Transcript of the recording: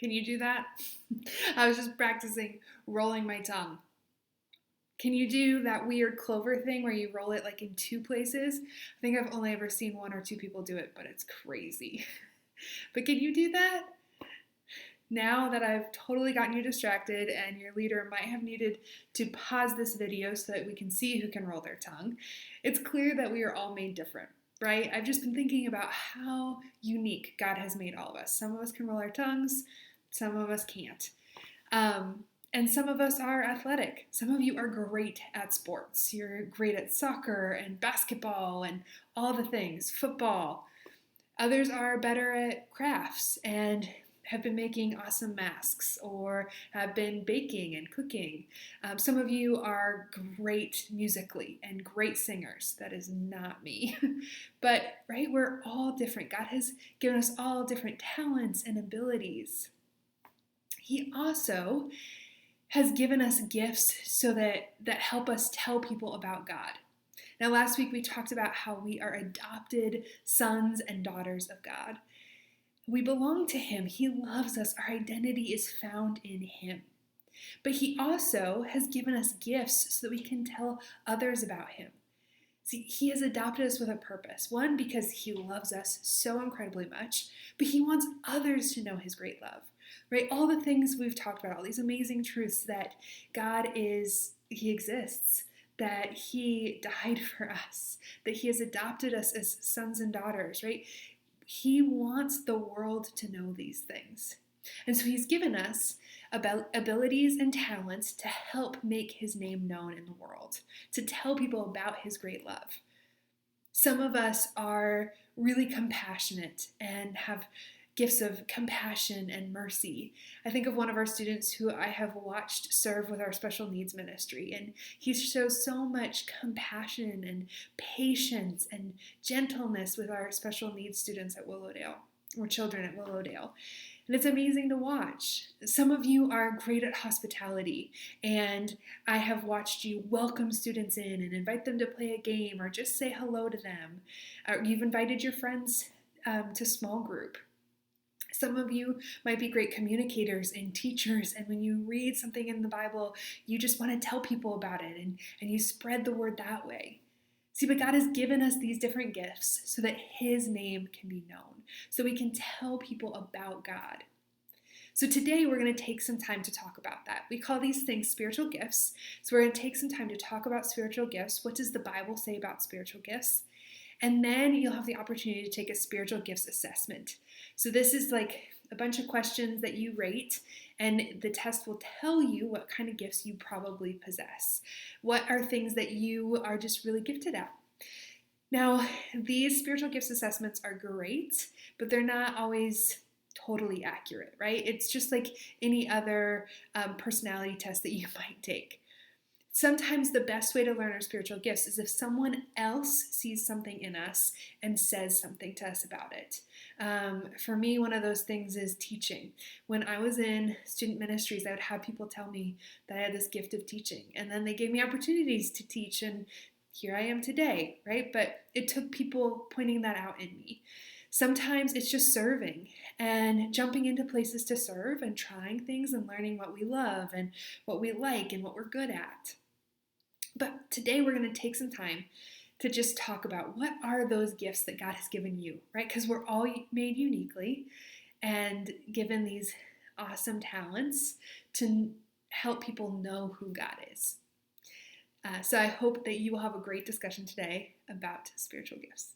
Can you do that? I was just practicing rolling my tongue. Can you do that weird clover thing where you roll it like in two places? I think I've only ever seen one or two people do it, but it's crazy. But can you do that? Now that I've totally gotten you distracted and your leader might have needed to pause this video so that we can see who can roll their tongue, it's clear that we are all made different, right? I've just been thinking about how unique God has made all of us. Some of us can roll our tongues, some of us can't. And some of us are athletic. Some of you are great at sports. You're great at soccer and basketball and all the things, football. Others are better at crafts and have been making awesome masks or have been baking and cooking. Some of you are great musically and great singers. That is not me. But, right, we're all different. God has given us all different talents and abilities. He also has given us gifts so that help us tell people about God. Now, last week we talked about how we are adopted sons and daughters of God. We belong to Him. He loves us. Our identity is found in Him. But He also has given us gifts so that we can tell others about Him. See, He has adopted us with a purpose. One, because He loves us so incredibly much, but He wants others to know His great love. Right? All the things we've talked about, all these amazing truths that God He exists, that He died for us, that He has adopted us as sons and daughters, right? He wants the world to know these things. And so He's given us abilities and talents to help make His name known in the world, to tell people about His great love. Some of us are really compassionate and have gifts of compassion and mercy. I think of one of our students who I have watched serve with our special needs ministry, and he shows so much compassion and patience and gentleness with our special needs students at Willowdale, or children at Willowdale. And it's amazing to watch. Some of you are great at hospitality, and I have watched you welcome students in and invite them to play a game or just say hello to them. You've invited your friends to small group. Some of you might be great communicators and teachers, and when you read something in the Bible, you just want to tell people about it, and you spread the word that way. See, but God has given us these different gifts so that His name can be known, so we can tell people about God. So today we're going to take some time to talk about that. We call these things spiritual gifts. So we're going to take some time to talk about spiritual gifts. What does the Bible say about spiritual gifts? And then you'll have the opportunity to take a spiritual gifts assessment. So this is like a bunch of questions that you rate, and the test will tell you what kind of gifts you probably possess. What are things that you are just really gifted at? Now, these spiritual gifts assessments are great, but they're not always totally accurate, right? It's just like any other personality test that you might take. Sometimes the best way to learn our spiritual gifts is if someone else sees something in us and says something to us about it. For me, one of those things is teaching. When I was in student ministries, I would have people tell me that I had this gift of teaching, and then they gave me opportunities to teach, and here I am today, right? But it took people pointing that out in me. Sometimes it's just serving and jumping into places to serve and trying things and learning what we love and what we like and what we're good at. But today we're going to take some time to just talk about what are those gifts that God has given you, right? Because we're all made uniquely and given these awesome talents to help people know who God is. So I hope that you will have a great discussion today about spiritual gifts.